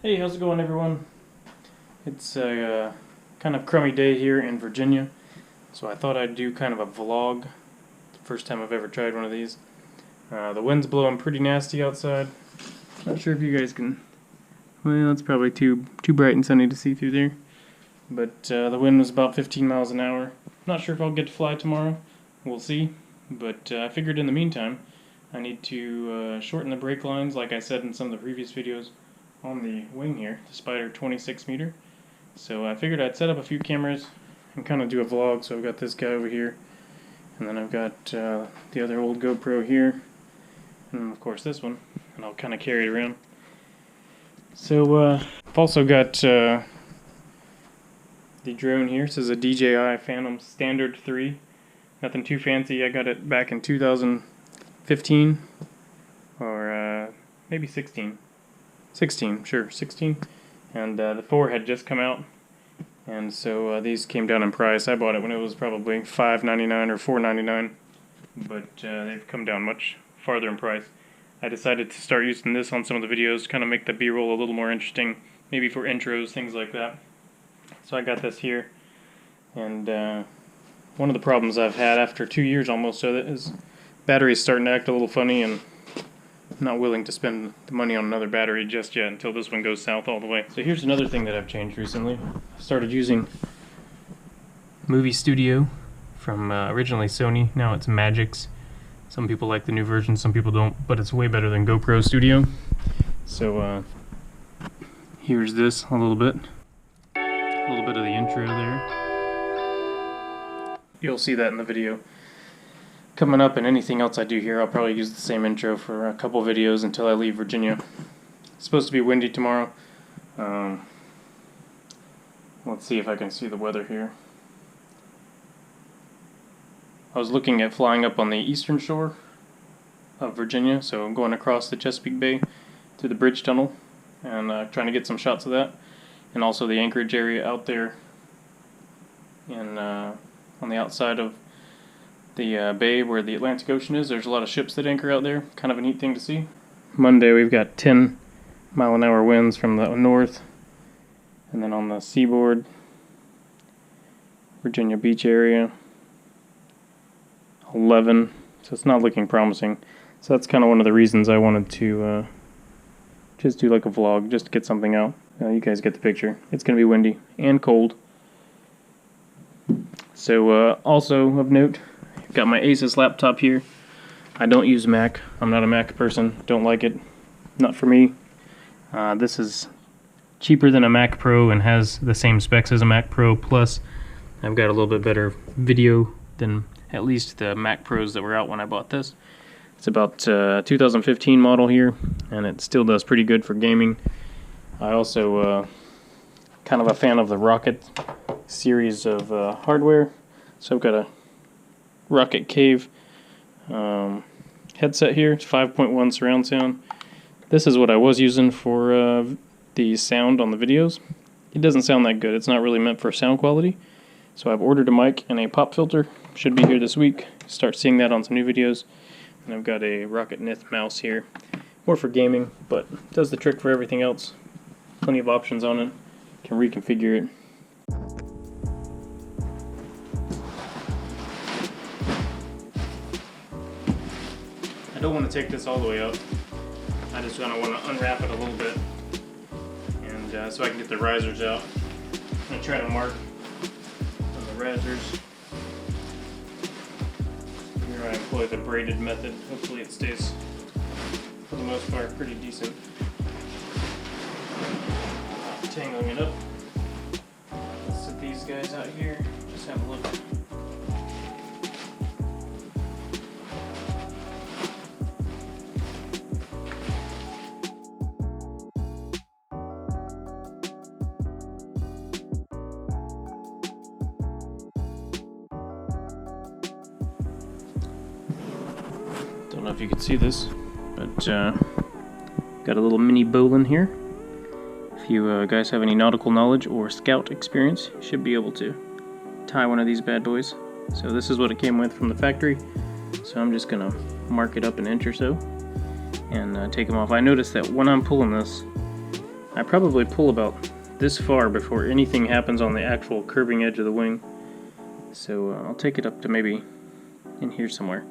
Hey, how's it going, everyone? It's a kind of crummy day here in Virginia, so I thought I'd do kind of a vlog. The first time I've ever tried one of these. The wind's blowing pretty nasty outside. Not sure if you guys can... Well, it's probably too bright and sunny to see through there. But the wind was about 15 miles an hour. Not sure if I'll get to fly tomorrow. We'll see. But I figured in the meantime, I need to shorten the brake lines, like I said in some of the previous videos, on the wing here, the Spyder 26 meter. So I figured I'd set up a few cameras and kind of do a vlog. So I've got this guy over here, and then I've got the other old GoPro here, and of course this one, and I'll kind of carry it around. So I've also got the drone here. This is a DJI Phantom Standard 3. Nothing too fancy. I got it back in 2015 or maybe 16. 16, sure, 16. And the 4 had just come out, and so these came down in price. I bought it when it was probably $5.99 or $4.99, but they've come down much farther in price. I decided to start using this on some of the videos to kind of make the B-roll a little more interesting, maybe for intros, things like that. So I got this here, and one of the problems I've had after 2 years almost of it is battery's starting to act a little funny, and I'm not willing to spend the money on another battery just yet until this one goes south all the way. So here's another thing that I've changed recently. I started using Movie Studio from originally Sony. Now it's Magix. Some people like the new version, some people don't, but it's way better than GoPro Studio. So here's this a little bit. A little bit of the intro there. You'll see that in the video coming up, and anything else I do here, I'll probably use the same intro for a couple videos until I leave Virginia. It's supposed to be windy tomorrow. Let's see if I can see the weather here. I was looking at flying up on the eastern shore of Virginia, so I'm going across the Chesapeake Bay through the bridge tunnel and trying to get some shots of that, and also the Anchorage area out there in on the outside of the bay where the Atlantic Ocean is. There's a lot of ships that anchor out there. Kind of a neat thing to see. Monday we've got 10-mile-an-hour winds from the north, and then on the seaboard, Virginia Beach area, 11. So it's not looking promising. So that's kind of one of the reasons I wanted to just do like a vlog, just to get something out. You guys get the picture. It's going to be windy and cold. So also of note, I've got my Asus laptop here. I don't use Mac. I'm not a Mac person. Don't like it. Not for me. This is cheaper than a Mac Pro and has the same specs as a Mac Pro, plus I've got a little bit better video than at least the Mac Pros that were out when I bought this. It's about 2015 model here, and it still does pretty good for gaming. I also kind of a fan of the Rocket series of hardware, so I've got a Rocket Cave headset here. It's 5.1 surround sound. This is what I was using for the sound on the videos. It doesn't sound that good. It's not really meant for sound quality. So I've ordered a mic and a pop filter. Should be here this week. Start seeing that on some new videos. And I've got a Rocket Nith mouse here. More for gaming, but does the trick for everything else. Plenty of options on it. Can reconfigure it. I don't want to take this all the way up. I just kind of want to unwrap it a little bit, and so I can get the risers out. I'm going to try to mark on the risers. Here I employ the braided method. Hopefully it stays, for the most part, pretty decent. Tangling it up. Let's set these guys out here. Just have a look. Don't know if you can see this, but got a little mini bowline here. If you guys have any nautical knowledge or scout experience, you should be able to tie one of these bad boys. So this is what it came with from the factory. So I'm just gonna mark it up an inch or so and take them off. I noticed that when I'm pulling this, I probably pull about this far before anything happens on the actual curving edge of the wing. So I'll take it up to maybe in here somewhere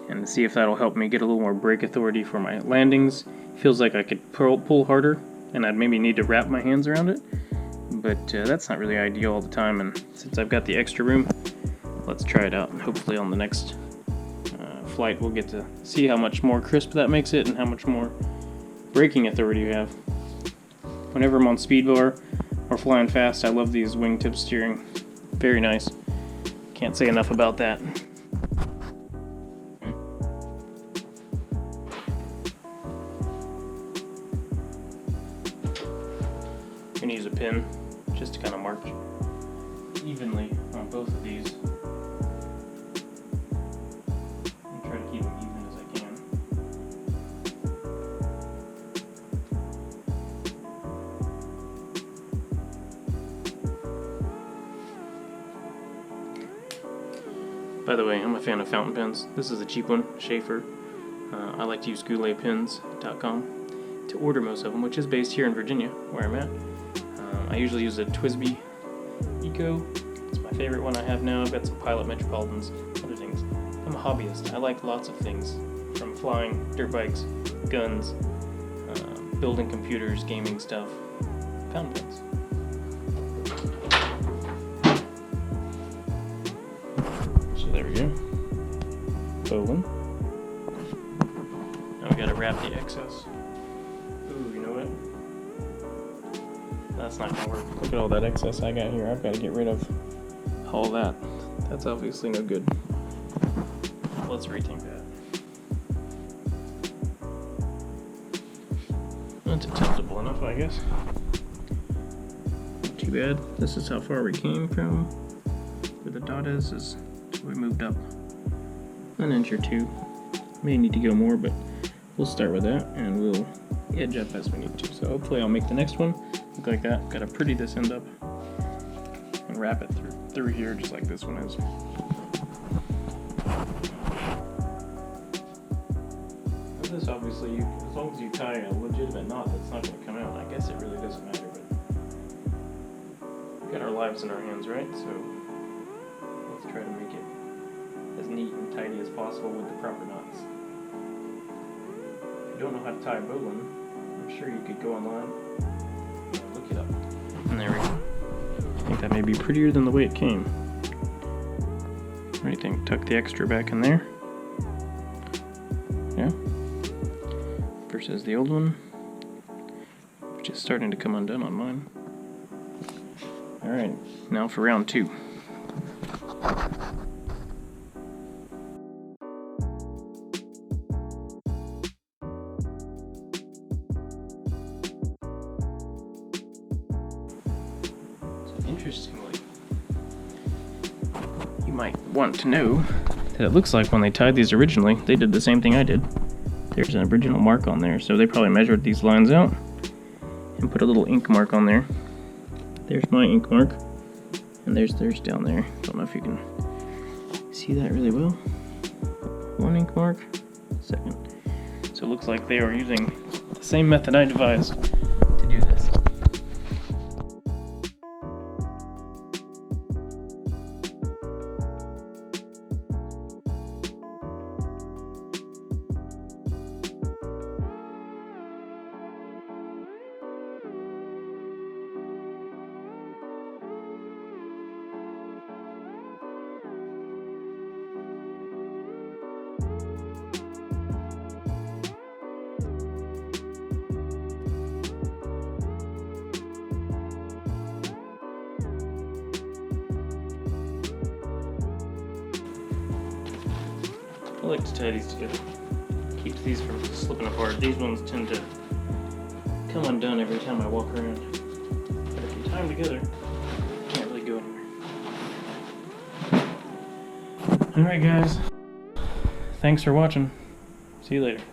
and see if that'll help me get a little more brake authority for my landings. Feels like I could pull harder and I'd maybe need to wrap my hands around it, but that's not really ideal all the time, and since I've got the extra room, let's try it out, and hopefully on the next flight we'll get to see how much more crisp that makes it and how much more braking authority you have. Whenever I'm on speed bar or flying fast, I love these wingtip steering. Very nice. Can't say enough about that. I'm going to use a pin just to kind of mark evenly on both of these. And try to keep them even as I can. By the way, I'm a fan of fountain pens. This is a cheap one, Schaefer. I like to use gouletpens.com to order most of them, which is based here in Virginia, where I'm at. I usually use a TWSBI Eco. It's my favorite one I have now. I've got some Pilot Metropolitans, other things. I'm a hobbyist. I like lots of things, from flying, dirt bikes, guns, building computers, gaming stuff, fountain pens. So there we go. Bowling. Now we gotta wrap the excess. Ooh, you know what? That's not gonna work. Look at all that excess I got here. I've got to get rid of all that. That's obviously no good. Let's rethink that. That's acceptable enough, I guess. Not too bad. This is how far we came from where the dot is so we moved up an inch or two. May need to go more, but we'll start with that and we'll edge up as we need to. So hopefully I'll make the next one look like that. Gotta pretty this end up and wrap it through here just like this one is. This obviously, as long as you tie a legitimate knot that's not going to come out, I guess it really doesn't matter, but we've got our lives in our hands, right? So let's try to make it as neat and tidy as possible with the proper knots. If you don't know how to tie a bowline, I'm sure you could go online and look it up. And there we go. I think that may be prettier than the way it came. What do you think? Tuck the extra back in there. Yeah. Versus the old one, which is starting to come undone on mine. Alright, now for round 2. So interestingly, you might want to know that it looks like when they tied these originally, they did the same thing I did. There's an original mark on there, so they probably measured these lines out and put a little ink mark on there. There's my ink mark, and there's theirs down there. Don't know if you can see that really well. One ink mark, second. So it looks like they are using the same method I devised to do this. I like to tie these together. Keeps these from slipping apart. These ones tend to come undone every time I walk around. But if you tie them together, you can't really go anywhere. Alright guys, thanks for watching. See you later.